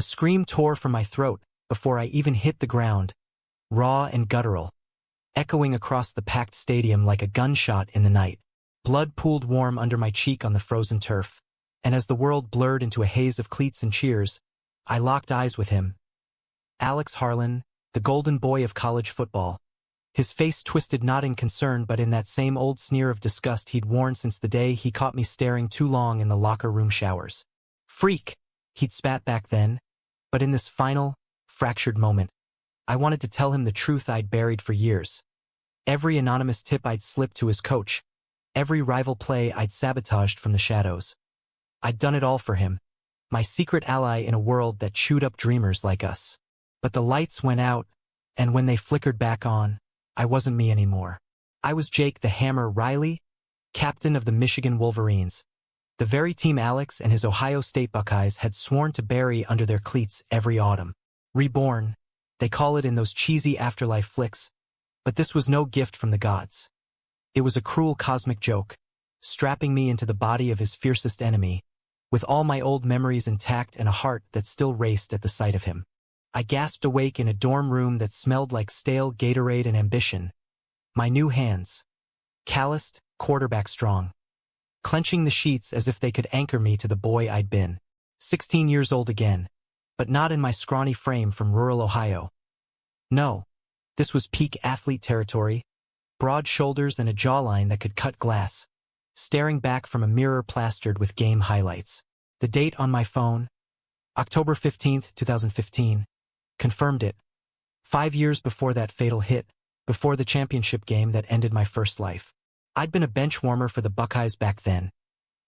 The scream tore from my throat before I even hit the ground, raw and guttural, echoing across the packed stadium like a gunshot in the night. Blood pooled warm under my cheek on the frozen turf, and as the world blurred into a haze of cleats and cheers, I locked eyes with him. Alex Harlan, the golden boy of college football. His face twisted not in concern but in that same old sneer of disgust he'd worn since the day he caught me staring too long in the locker room showers. Freak, he'd spat back then, but in this final, fractured moment, I wanted to tell him the truth I'd buried for years. Every anonymous tip I'd slipped to his coach, every rival play I'd sabotaged from the shadows. I'd done it all for him, my secret ally in a world that chewed up dreamers like us. But the lights went out, and when they flickered back on, I wasn't me anymore. I was Jake the Hammer Riley, captain of the Michigan Wolverines, the very team Alex and his Ohio State Buckeyes had sworn to bury under their cleats every autumn. Reborn, they call it in those cheesy afterlife flicks, but this was no gift from the gods. It was a cruel cosmic joke, strapping me into the body of his fiercest enemy, with all my old memories intact and a heart that still raced at the sight of him. I gasped awake in a dorm room that smelled like stale Gatorade and ambition. My new hands, calloused, quarterback strong, clenching the sheets as if they could anchor me to the boy I'd been. 16 years old again, but not in my scrawny frame from rural Ohio. No, this was peak athlete territory, broad shoulders and a jawline that could cut glass, staring back from a mirror plastered with game highlights. The date on my phone, October 15th, 2015, confirmed it. 5 years before that fatal hit, before the championship game that ended my first life. I'd been a bench warmer for the Buckeyes back then,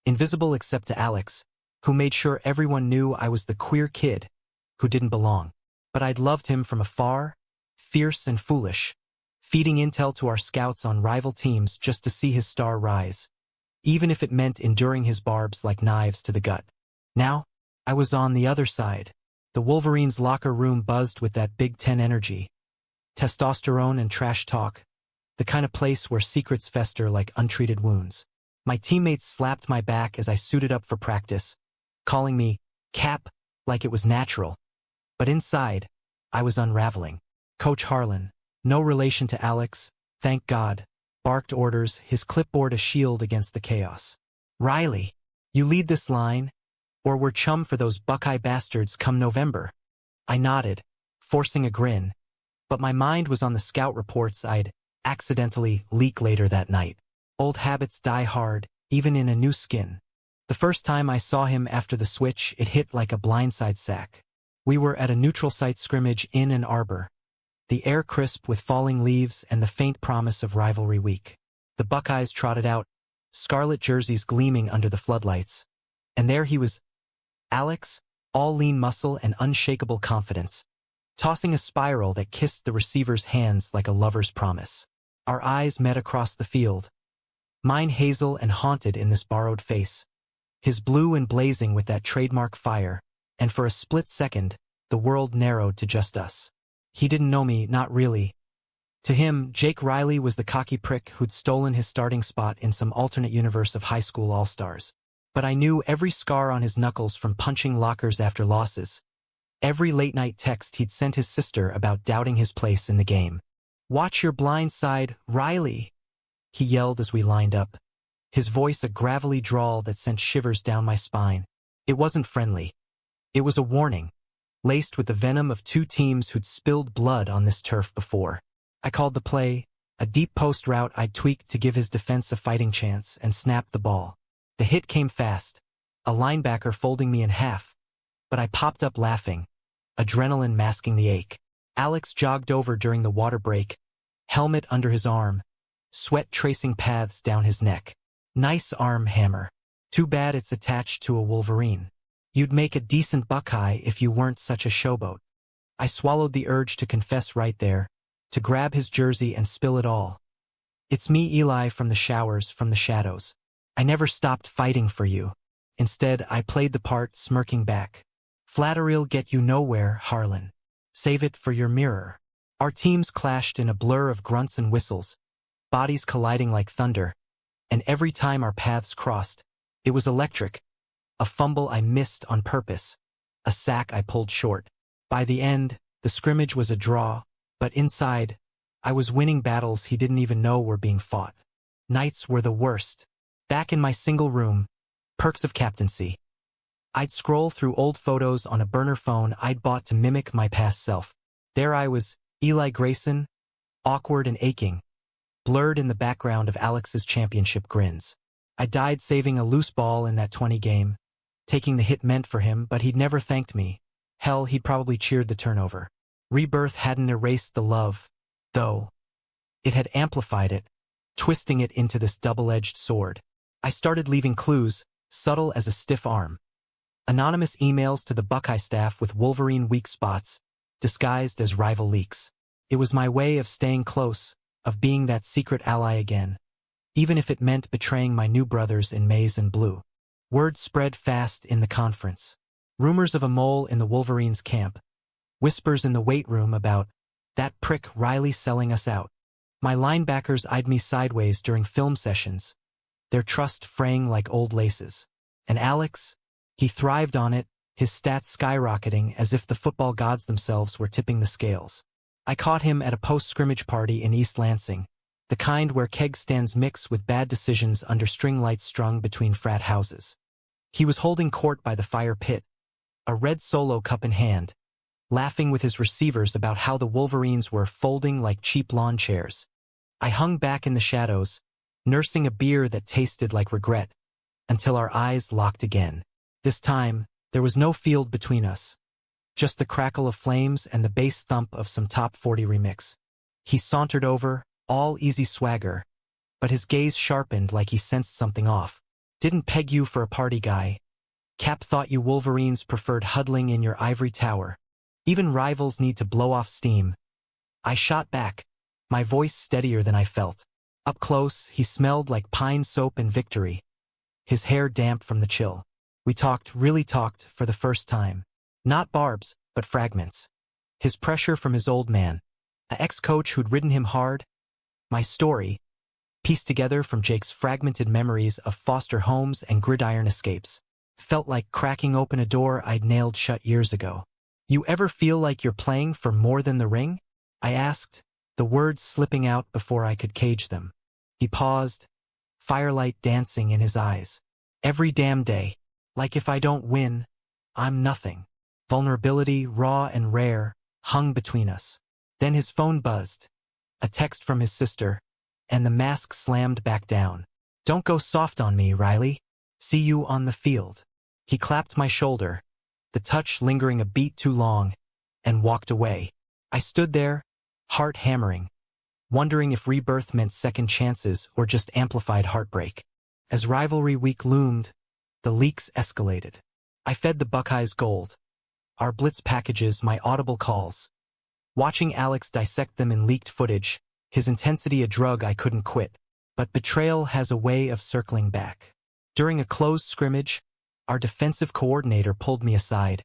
invisible except to Alex, who made sure everyone knew I was the queer kid who didn't belong. But I'd loved him from afar, fierce and foolish, feeding intel to our scouts on rival teams just to see his star rise, even if it meant enduring his barbs like knives to the gut. Now, I was on the other side. The Wolverines' locker room buzzed with that Big Ten energy. Testosterone and trash talk, the kind of place where secrets fester like untreated wounds. My teammates slapped my back as I suited up for practice, calling me Cap like it was natural. But inside, I was unraveling. Coach Harlan, no relation to Alex, thank God, barked orders, his clipboard a shield against the chaos. Riley, you lead this line, or we're chum for those Buckeye bastards come November. I nodded, forcing a grin, but my mind was on the scout reports I'd accidentally leak later that night. Old habits die hard, even in a new skin. The first time I saw him after the switch, it hit like a blindside sack. We were at a neutral site scrimmage in an arbor, the air crisp with falling leaves and the faint promise of rivalry week. The Buckeyes trotted out, scarlet jerseys gleaming under the floodlights. And there he was, Alex, all lean muscle and unshakable confidence, tossing a spiral that kissed the receiver's hands like a lover's promise. Our eyes met across the field, mine hazel and haunted in this borrowed face, his blue and blazing with that trademark fire, and for a split second, the world narrowed to just us. He didn't know me, not really. To him, Jake Riley was the cocky prick who'd stolen his starting spot in some alternate universe of high school all-stars. But I knew every scar on his knuckles from punching lockers after losses, every late-night text he'd sent his sister about doubting his place in the game. "Watch your blind side, Riley," he yelled as we lined up, his voice a gravelly drawl that sent shivers down my spine. It wasn't friendly. It was a warning, laced with the venom of two teams who'd spilled blood on this turf before. I called the play, a deep post route I'd tweaked to give his defense a fighting chance, and snapped the ball. The hit came fast, a linebacker folding me in half, but I popped up laughing, adrenaline masking the ache. Alex jogged over during the water break, helmet under his arm, sweat tracing paths down his neck. Nice arm, Hammer. Too bad it's attached to a Wolverine. You'd make a decent Buckeye if you weren't such a showboat. I swallowed the urge to confess right there, to grab his jersey and spill it all. It's me, Eli, from the showers, from the shadows. I never stopped fighting for you. Instead, I played the part, smirking back. Flattery'll get you nowhere, Harlan. Save it for your mirror. Our teams clashed in a blur of grunts and whistles, bodies colliding like thunder, and every time our paths crossed, it was electric, a fumble I missed on purpose, a sack I pulled short. By the end, the scrimmage was a draw, but inside, I was winning battles he didn't even know were being fought. Nights were the worst. Back in my single room, perks of captaincy. I'd scroll through old photos on a burner phone I'd bought to mimic my past self. There I was, Eli Grayson, awkward and aching, blurred in the background of Alex's championship grins. I died saving a loose ball in that 20 game, taking the hit meant for him, but he'd never thanked me. Hell, he'd probably cheered the turnover. Rebirth hadn't erased the love, though. It had amplified it, twisting it into this double-edged sword. I started leaving clues, subtle as a stiff arm. Anonymous emails to the Buckeye staff with Wolverine weak spots, disguised as rival leaks. It was my way of staying close, of being that secret ally again, even if it meant betraying my new brothers in maize and blue. Word spread fast in the conference. Rumors of a mole in the Wolverines' camp. Whispers in the weight room about that prick Riley selling us out. My linebackers eyed me sideways during film sessions, their trust fraying like old laces. And Alex? He thrived on it, his stats skyrocketing as if the football gods themselves were tipping the scales. I caught him at a post-scrimmage party in East Lansing, the kind where keg stands mix with bad decisions under string lights strung between frat houses. He was holding court by the fire pit, a red Solo cup in hand, laughing with his receivers about how the Wolverines were folding like cheap lawn chairs. I hung back in the shadows, nursing a beer that tasted like regret, until our eyes locked again. This time, there was no field between us, just the crackle of flames and the bass thump of some top 40 remix. He sauntered over, all easy swagger, but his gaze sharpened like he sensed something off. Didn't peg you for a party guy. Cap thought you Wolverines preferred huddling in your ivory tower. Even rivals need to blow off steam. I shot back, my voice steadier than I felt. Up close, he smelled like pine soap and victory, his hair damp from the chill. We talked, really talked, for the first time. Not barbs, but fragments. His pressure from his old man, an ex-coach who'd ridden him hard. My story, pieced together from Jake's fragmented memories of foster homes and gridiron escapes, felt like cracking open a door I'd nailed shut years ago. You ever feel like you're playing for more than the ring? I asked, the words slipping out before I could cage them. He paused, firelight dancing in his eyes. Every damn day. Like if I don't win, I'm nothing. Vulnerability, raw and rare, hung between us. Then his phone buzzed. A text from his sister, and the mask slammed back down. Don't go soft on me, Riley. See you on the field. He clapped my shoulder, the touch lingering a beat too long, and walked away. I stood there, heart hammering, wondering if rebirth meant second chances or just amplified heartbreak. As rivalry week loomed, the leaks escalated. I fed the Buckeyes gold. Our blitz packages, my audible calls. Watching Alex dissect them in leaked footage, his intensity a drug I couldn't quit. But betrayal has a way of circling back. During a closed scrimmage, our defensive coordinator pulled me aside,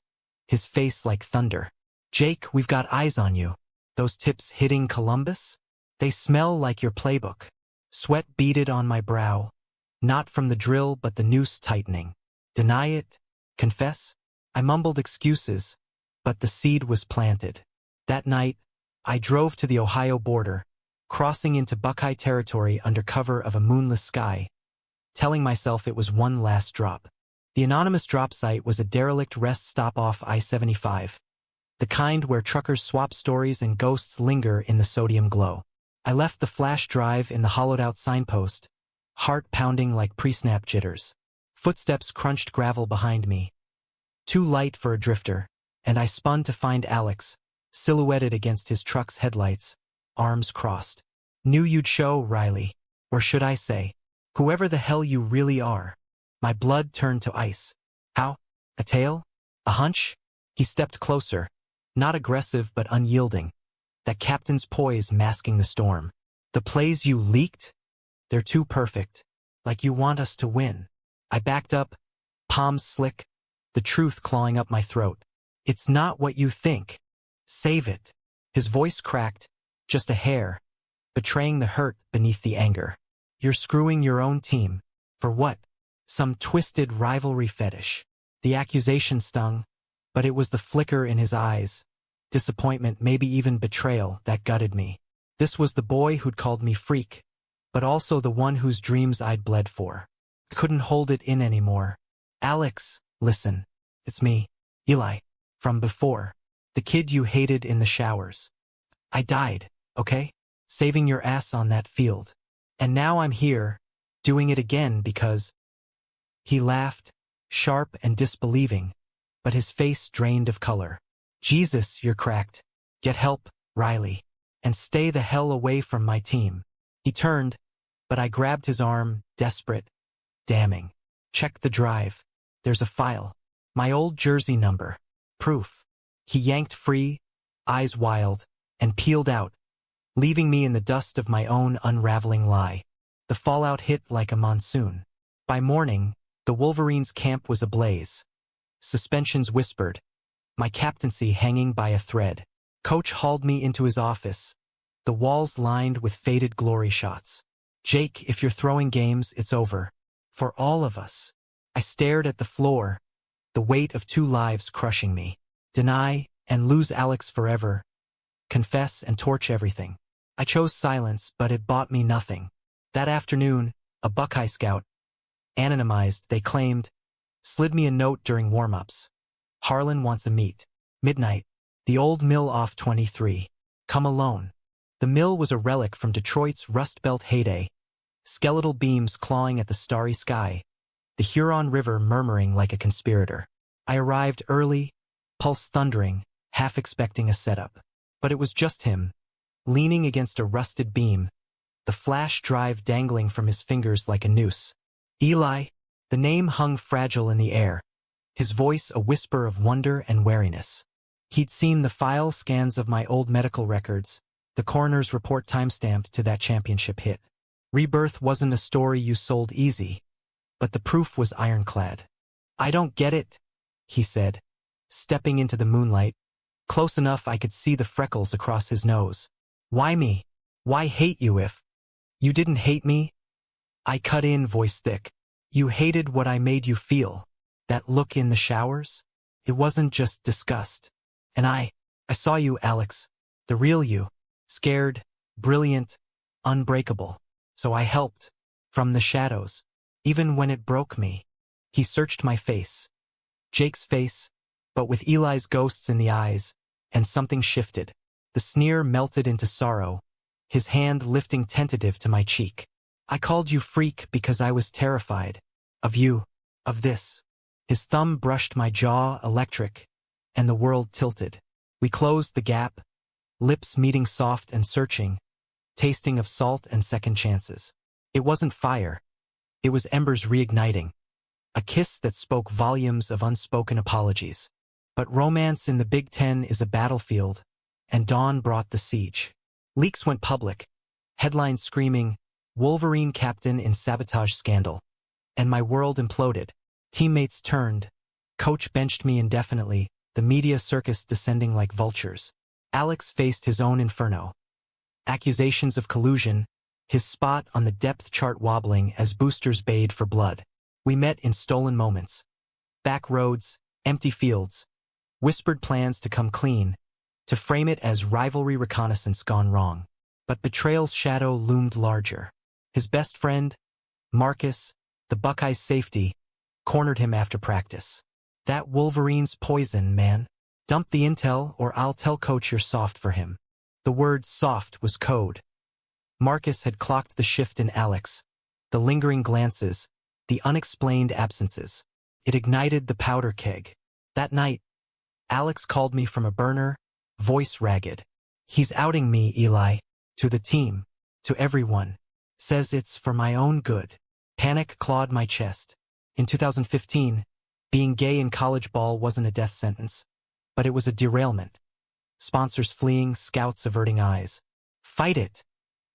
his face like thunder. Jake, we've got eyes on you. Those tips hitting Columbus? They smell like your playbook. Sweat beaded on my brow. Not from the drill but the noose tightening. Deny it? Confess? I mumbled excuses, but the seed was planted. That night, I drove to the Ohio border, crossing into Buckeye territory under cover of a moonless sky, telling myself it was one last drop. The anonymous drop site was a derelict rest stop off I-75, the kind where truckers swap stories and ghosts linger in the sodium glow. I left the flash drive in the hollowed-out signpost, heart pounding like pre-snap jitters. Footsteps crunched gravel behind me. Too light for a drifter, and I spun to find Alex, silhouetted against his truck's headlights, arms crossed. Knew you'd show, Riley. Or should I say, whoever the hell you really are. My blood turned to ice. How? A tail? A hunch? He stepped closer, not aggressive but unyielding, that captain's poise masking the storm. The plays you leaked? They're too perfect, like you want us to win. I backed up, palms slick, the truth clawing up my throat. It's not what you think. Save it. His voice cracked, just a hair, betraying the hurt beneath the anger. You're screwing your own team. For what? Some twisted rivalry fetish. The accusation stung, But it was the flicker in his eyes, disappointment, maybe even betrayal, that gutted me. This was the boy who'd called me freak, but also the one whose dreams I'd bled for. I couldn't hold it in anymore. Alex, listen. It's me, Eli. From before. The kid you hated in the showers. I died, okay? Saving your ass on that field. And now I'm here, doing it again because... He laughed, sharp and disbelieving, but his face drained of color. Jesus, you're cracked. Get help, Riley. And stay the hell away from my team. He turned, but I grabbed his arm, desperate, damning. Check the drive. There's a file. My old jersey number. Proof. He yanked free, eyes wild, and peeled out, leaving me in the dust of my own unraveling lie. The fallout hit like a monsoon. By morning, the Wolverines' camp was ablaze. Suspensions whispered, my captaincy hanging by a thread. Coach hauled me into his office, the walls lined with faded glory shots. Jake, if you're throwing games, it's over. For all of us. I stared at the floor, the weight of 2 lives crushing me. Deny and lose Alex forever. Confess and torch everything. I chose silence, but it bought me nothing. That afternoon, a Buckeye scout, anonymized, they claimed, slid me a note during warm-ups. Harlan wants a meet. Midnight. The old mill off 23. Come alone. The mill was a relic from Detroit's Rust Belt heyday. Skeletal beams clawing at the starry sky. The Huron River murmuring like a conspirator. I arrived early, pulse thundering, half expecting a setup. But it was just him, leaning against a rusted beam, the flash drive dangling from his fingers like a noose. Eli. The name hung fragile in the air, his voice a whisper of wonder and wariness. He'd seen the file scans of my old medical records, the coroner's report timestamped to that championship hit. Rebirth wasn't a story you sold easy, but the proof was ironclad. I don't get it, he said, stepping into the moonlight, close enough I could see the freckles across his nose. Why me? Why hate you if you didn't hate me? I cut in, voice thick. You hated what I made you feel. That look in the showers? It wasn't just disgust. And I saw you, Alex. The real you. Scared, brilliant, unbreakable. So I helped. From the shadows. Even when it broke me. He searched my face. Jake's face, but with Eli's ghosts in the eyes, and something shifted. The sneer melted into sorrow, his hand lifting tentative to my cheek. I called you freak because I was terrified. Of you. Of this. His thumb brushed my jaw, electric, and the world tilted. We closed the gap, lips meeting soft and searching, tasting of salt and second chances. It wasn't fire. It was embers reigniting. A kiss that spoke volumes of unspoken apologies. But romance in the Big Ten is a battlefield, and dawn brought the siege. Leaks went public, headlines screaming, Wolverine captain in sabotage scandal. And my world imploded. Teammates turned. Coach benched me indefinitely, the media circus descending like vultures. Alex faced his own inferno. Accusations of collusion, his spot on the depth chart wobbling as boosters bayed for blood. We met in stolen moments. Back roads, empty fields, whispered plans to come clean, to frame it as rivalry reconnaissance gone wrong. But betrayal's shadow loomed larger. His best friend, Marcus, the Buckeyes' safety, cornered him after practice. That Wolverine's poison, man. Dump the intel or I'll tell Coach you're soft for him. The word soft was code. Marcus had clocked the shift in Alex. The lingering glances, the unexplained absences. It ignited the powder keg. That night, Alex called me from a burner, voice ragged. He's outing me, Eli. To the team. To everyone. Says it's for my own good. Panic clawed my chest. In 2015, being gay in college ball wasn't a death sentence, but it was a derailment. Sponsors fleeing, scouts averting eyes. Fight it,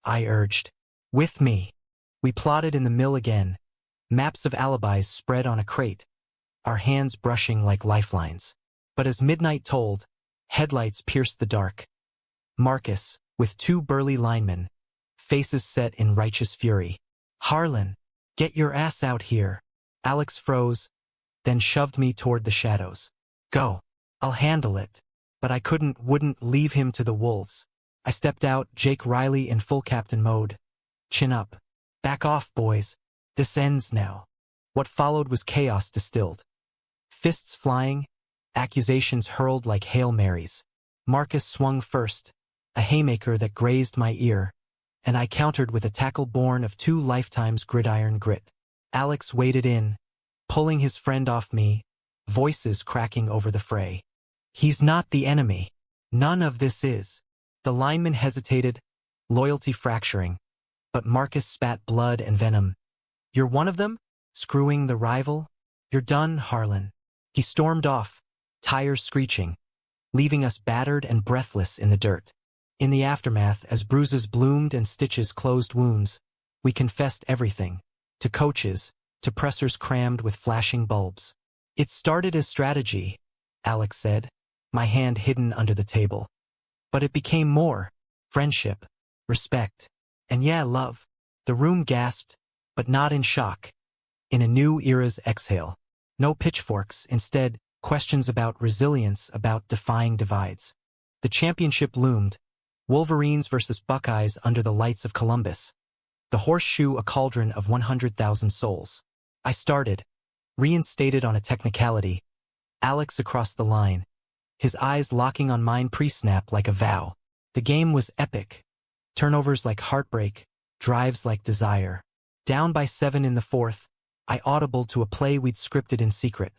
I urged. With me. We plotted in the mill again, maps of alibis spread on a crate, our hands brushing like lifelines. But as midnight tolled, headlights pierced the dark. Marcus, with 2 burly linemen, faces set in righteous fury. Harlan, get your ass out here. Alex froze, then shoved me toward the shadows. Go. I'll handle it. But I wouldn't leave him to the wolves. I stepped out, Jake Riley in full captain mode. Chin up. Back off, boys. This ends now. What followed was chaos distilled. Fists flying, accusations hurled like Hail Marys. Marcus swung first, a haymaker that grazed my ear, and I countered with a tackle born of 2 lifetimes gridiron grit. Alex waded in, pulling his friend off me, voices cracking over the fray. He's not the enemy. None of this is. The lineman hesitated, loyalty fracturing, but Marcus spat blood and venom. You're one of them? Screwing the rival? You're done, Harlan. He stormed off, tires screeching, leaving us battered and breathless in the dirt. In the aftermath, as bruises bloomed and stitches closed wounds, we confessed everything, to coaches, to pressers crammed with flashing bulbs. It started as strategy, Alex said, my hand hidden under the table. But it became more. Friendship, respect, and yeah, love. The room gasped, but not in shock. In a new era's exhale. No pitchforks, instead, questions about resilience, about defying divides. The championship loomed. Wolverines versus Buckeyes under the lights of Columbus. The horseshoe a cauldron of 100,000 souls. I started, reinstated on a technicality. Alex across the line, his eyes locking on mine pre-snap like a vow. The game was epic. Turnovers like heartbreak, drives like desire. Down by 7 in the 4th, I audibled to a play we'd scripted in secret.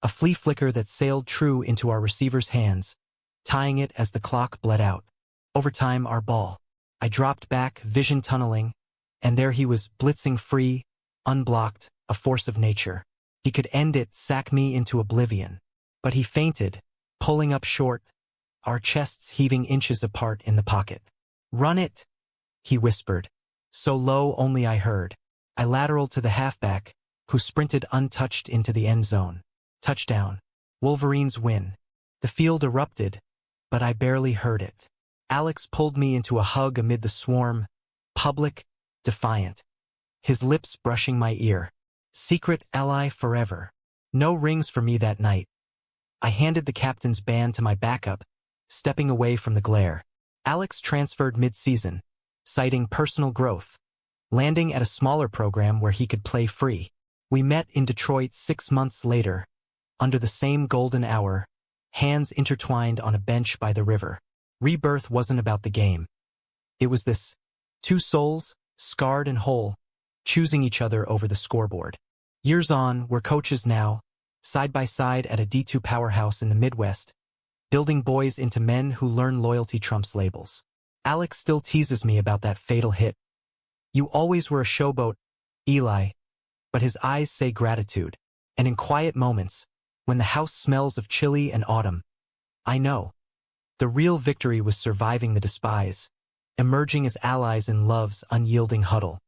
A flea flicker that sailed true into our receiver's hands, tying it as the clock bled out. Overtime, our ball. I dropped back, vision tunneling, and there he was, blitzing free, unblocked, a force of nature. He could end it, sack me into oblivion. But he feinted, pulling up short, our chests heaving inches apart in the pocket. Run it, he whispered, so low only I heard. I lateraled to the halfback, who sprinted untouched into the end zone. Touchdown. Wolverines win. The field erupted, but I barely heard it. Alex pulled me into a hug amid the swarm, public, defiant. His lips brushing my ear. Secret ally forever. No rings for me that night. I handed the captain's band to my backup, stepping away from the glare. Alex transferred mid-season, citing personal growth, landing at a smaller program where he could play free. We met in Detroit 6 months later, under the same golden hour, hands intertwined on a bench by the river. Rebirth wasn't about the game. It was this, 2 souls, scarred and whole, choosing each other over the scoreboard. Years on, we're coaches now, side by side at a D2 powerhouse in the Midwest, building boys into men who learn loyalty trumps labels. Alex still teases me about that fatal hit. You always were a showboat, Eli, but his eyes say gratitude. And in quiet moments, when the house smells of chili and autumn, I know. The real victory was surviving the Despised, emerging as allies in love's unyielding huddle.